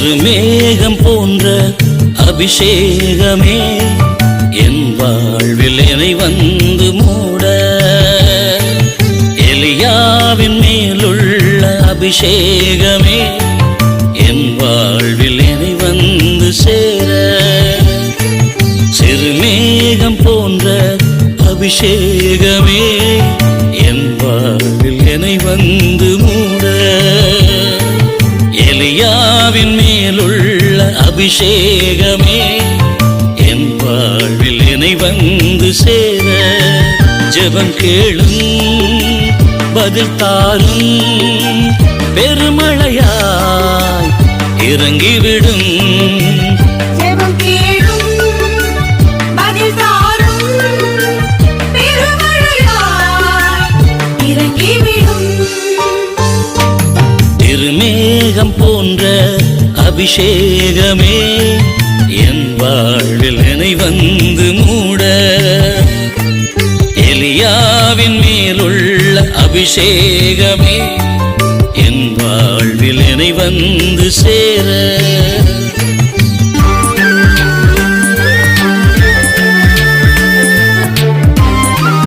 சிறுமேகம் போன்ற அபிஷேகமே என் வாழ்வில் என்னை வந்து மூட, எலியாவின் மேலுள்ள அபிஷேகமே என் வாழ்வில் என்னை வந்து சேர, சிறுமேகம் போன்ற அபிஷேகமே என் வாழ்வில் என்னை வந்து மூட, எலியாவின் மேலுள்ள அபிஷேகமே என் வாழ்வில் என்னை வந்து சேர, ஜெபம் கேளும் பதில் தாரும் பெருமழையாய் இறங்கிவிடும், ஜெபம் கேளும் பதில் தாரும் பெருமழையாய் இறங்கிவிடும், திருமேகம் போன்ற அபிஷேகமே என் வாழ்வில் என்னை வந்து மூட, எலியாவின் மேலுள்ள அபிஷேகமே என் வாழ்வில் என்னை வந்து சேர.